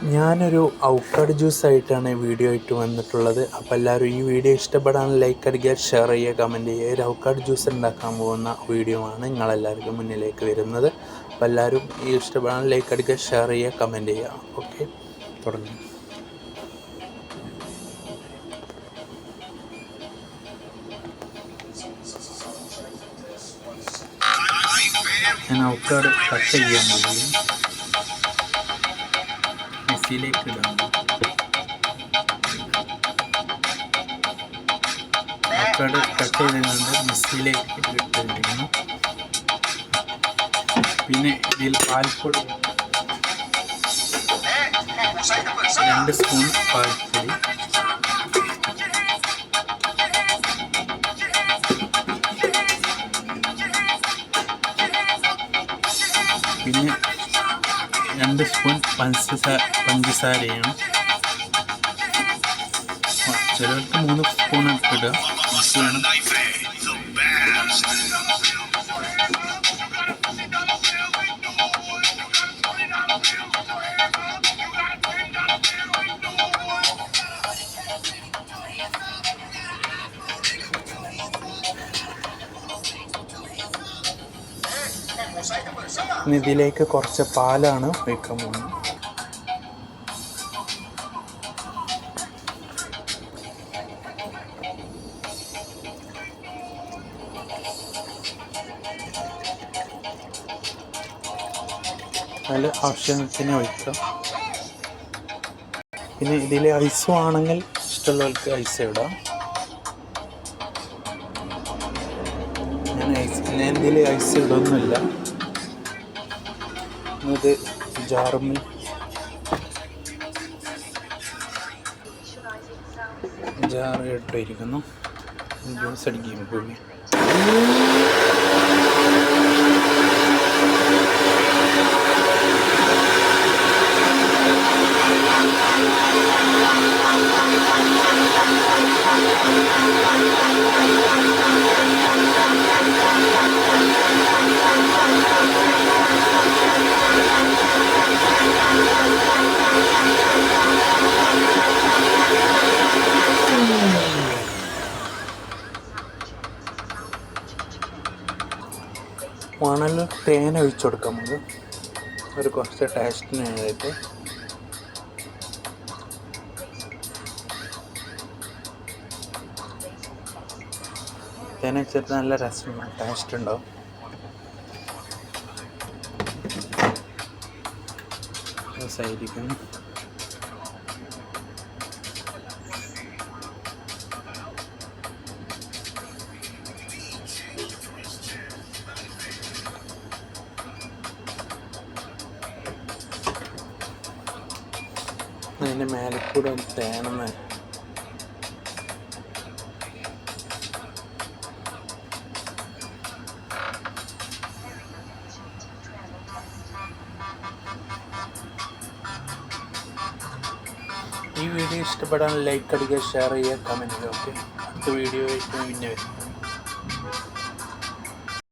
ഞാനൊരു avocado ജ്യൂസായിട്ടാണ് video ആയിട്ട് വന്നിട്ടുള്ളത്. അപ്പോൾ എല്ലാവരും ഈ വീഡിയോ ഇഷ്ടപ്പെടാൻ ലൈക്ക് അടിക്കുക, ഷെയർ ചെയ്യുക, കമൻറ്റ് ചെയ്യുക. ഒരു അവക്കാഡോ ജ്യൂസ് ഉണ്ടാക്കാൻ പോകുന്ന വീഡിയോ ആണ് നിങ്ങളെല്ലാവർക്കും മുന്നിലേക്ക് വരുന്നത്. അപ്പോൾ എല്ലാവരും ഈ ഇഷ്ടപ്പെടാൻ ലൈക്ക് അടിക്കുക, ഷെയർ ചെയ്യുക, കമൻറ്റ് ചെയ്യുക. ഓക്കെ, തുടങ്ങി. ഞാൻ അവക്കാഡോ കട്ട് ചെയ്യാൻ പോകും. മിക്സിയിലേക്ക് ഇടാം. അവക്കാഡോ കട്ട് ചെയ്തുകൊണ്ട് മിക്സിയിലേക്ക് ഇട്ടിരിക്കുന്നു. പിന്നെ ഇതിൽ പാൽപ്പൊടി 2 സ്പൂൺ പാൽപ്പൊടി, പിന്നെ 2 സ്പൂൺ പഞ്ചസാരയാണ്. ചിലർക്ക് 3 സ്പൂൺ ഇടുക. വേണം. ഇതിലേക്ക് കുറച്ച് പാലാണ് ഒഴിക്കാൻ പോകുന്നത്. അതിൽ ആവശ്യത്തിന് ഒഴിക്കാം. പിന്നെ ഇതിൽ ഐസും ആണെങ്കിൽ ഇഷ്ടമുള്ളവർക്ക് ഐസ് ഇടാം. ഞാൻ ഇതിൽ ഐസ് ഇടൊന്നുമില്ല. ഇത് ജാറുമിൽ ഇട്ടിരിക്കുന്നു. ജ്യൂസ് അടിക്കുകയും പോയി. വേണമെങ്കിൽ തേൻ ഒഴിച്ചു കൊടുക്കാം നമുക്ക്, ഒരു കുറച്ച് ടേസ്റ്റിന് വേണ്ടിയിട്ട്. തേൻ വെച്ചിട്ട് നല്ല രസം ടേസ്റ്റ് ഉണ്ടാവും. രസമായിരിക്കും. അതിൻ്റെ മേലെ കൂടെ തേനെന്ന് ഈ വീഡിയോ ഇഷ്ടപ്പെടാൻ ലൈക്ക് അടിക്കുക, ഷെയർ ചെയ്യുക, കമൻറ്റ് ചെയ്യുക. ഓക്കെ, അടുത്ത വീഡിയോ ആയിട്ട് പിന്നെ വരും.